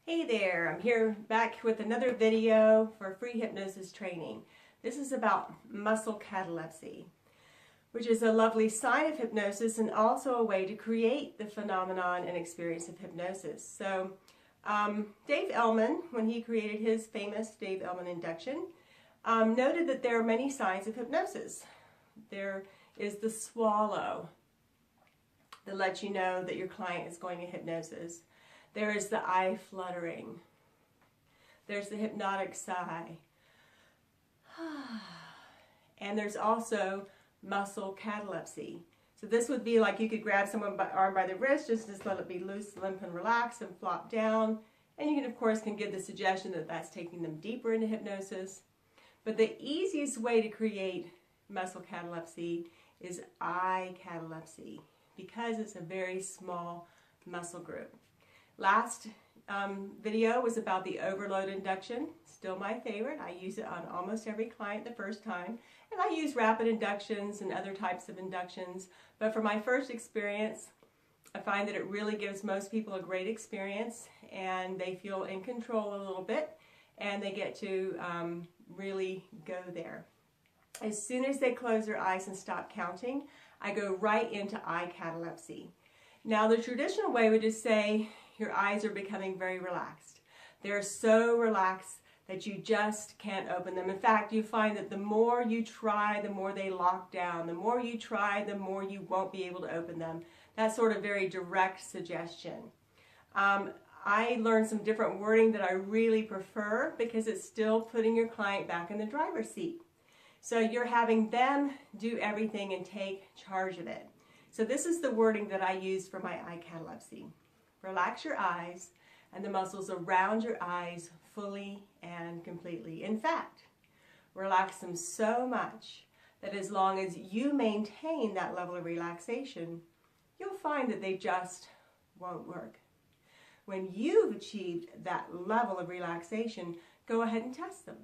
Hey there, I'm here back with another video for free hypnosis training. This is about muscle catalepsy, which is a lovely sign of hypnosis and also a way to create the phenomenon and experience of hypnosis. So Dave Ellman, when he created his famous Dave Ellman induction, noted that there are many signs of hypnosis. There is the swallow that lets you know that your client is going to hypnosis. There is the eye fluttering. There's the hypnotic sigh. And there's also muscle catalepsy. So this would be like you could grab someone's arm by the wrist, just let it be loose, limp, and relax, and flop down. And you can, of course, give the suggestion that that's taking them deeper into hypnosis. But the easiest way to create muscle catalepsy is eye catalepsy, because it's a very small muscle group. Last video was about the overload induction, still my favorite. I use it on almost every client the first time, and I use rapid inductions and other types of inductions, but for my first experience, I find that it really gives most people a great experience, and they feel in control a little bit, and they get to really go there. As soon as they close their eyes and stop counting, I go right into eye catalepsy. Now, the traditional way would just say your eyes are becoming very relaxed. They're so relaxed that you just can't open them. In fact, you find that the more you try, the more they lock down. The more you try, the more you won't be able to open them. That's sort of very direct suggestion. I learned some different wording that I really prefer because it's still putting your client back in the driver's seat. So you're having them do everything and take charge of it. So this is the wording that I use for my eye catalepsy. Relax your eyes and the muscles around your eyes fully and completely. In fact, relax them so much that as long as you maintain that level of relaxation, you'll find that they just won't work. When you've achieved that level of relaxation, go ahead and test them.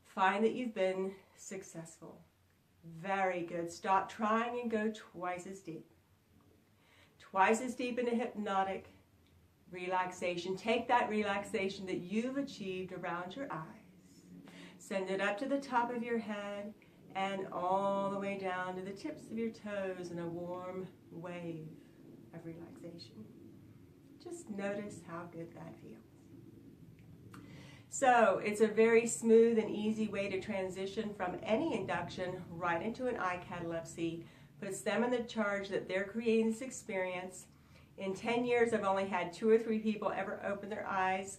Find that you've been successful. Very good. Stop trying and go twice as deep. Twice as deep into hypnotic relaxation. Take that relaxation that you've achieved around your eyes. Send it up to the top of your head and all the way down to the tips of your toes in a warm wave of relaxation. Just notice how good that feels. So it's a very smooth and easy way to transition from any induction right into an eye catalepsy. Puts them in the charge that they're creating this experience. In 10 years, I've only had 2 or 3 people ever open their eyes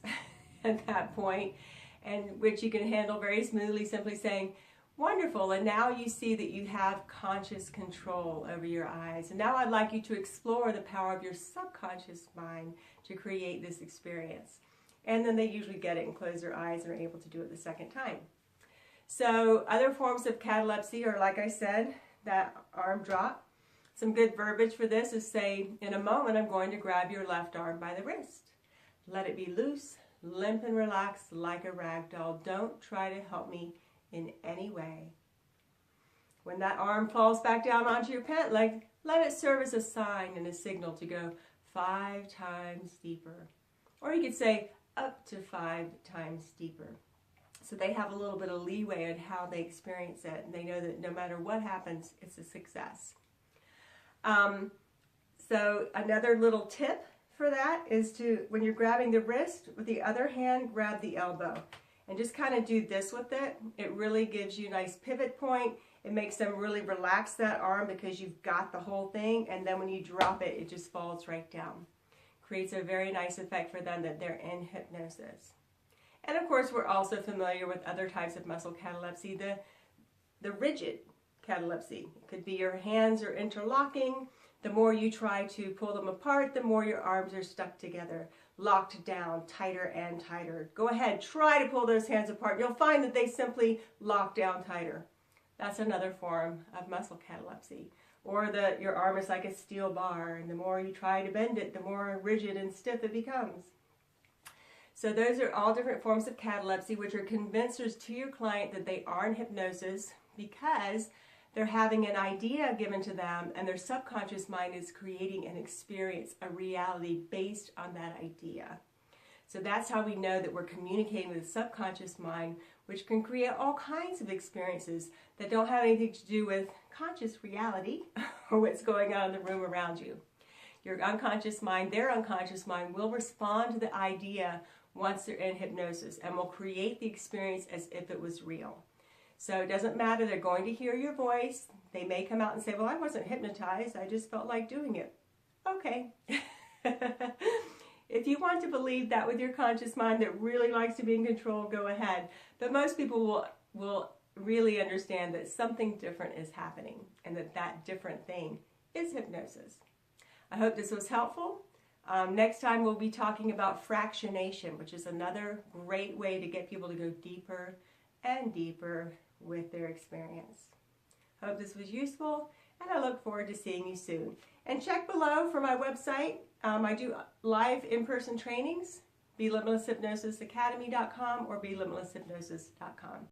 at that point, and which you can handle very smoothly, simply saying, wonderful, and now you see that you have conscious control over your eyes. And now I'd like you to explore the power of your subconscious mind to create this experience. And then they usually get it and close their eyes and are able to do it the second time. So other forms of catalepsy are, like I said, that arm drop. Some good verbiage for this is say, in a moment I'm going to grab your left arm by the wrist. Let it be loose, limp and relaxed like a rag doll. Don't try to help me in any way. When that arm falls back down onto your pant leg, let it serve as a sign and a signal to go 5 times deeper. Or you could say up to 5 times deeper. So they have a little bit of leeway in how they experience it, and they know that no matter what happens, it's a success. So another little tip for that is to, when you're grabbing the wrist, with the other hand, grab the elbow. And just kind of do this with it. It really gives you a nice pivot point. It makes them really relax that arm because you've got the whole thing, and then when you drop it, it just falls right down. Creates a very nice effect for them that they're in hypnosis. And of course, we're also familiar with other types of muscle catalepsy, the rigid catalepsy. It could be your hands are interlocking. The more you try to pull them apart, the more your arms are stuck together, locked down, tighter and tighter. Go ahead, try to pull those hands apart. You'll find that they simply lock down tighter. That's another form of muscle catalepsy. Or that your arm is like a steel bar, and the more you try to bend it, the more rigid and stiff it becomes. So those are all different forms of catalepsy, which are convincers to your client that they are in hypnosis because they're having an idea given to them, and their subconscious mind is creating an experience, a reality based on that idea. So that's how we know that we're communicating with the subconscious mind, which can create all kinds of experiences that don't have anything to do with conscious reality or what's going on in the room around you. Your unconscious mind, their unconscious mind, will respond to the idea once they're in hypnosis and will create the experience as if it was real. So it doesn't matter, they're going to hear your voice. They may come out and say, well, I wasn't hypnotized, I just felt like doing it. Okay. If you want to believe that with your conscious mind that really likes to be in control, go ahead. But most people will really understand that something different is happening and that different thing is hypnosis. I hope this was helpful. Next time we'll be talking about fractionation, which is another great way to get people to go deeper and deeper with their experience. I hope this was useful, and I look forward to seeing you soon. And check below for my website. I do live in-person trainings, BeLimitlessHypnosisAcademy.com or BeLimitlessHypnosis.com.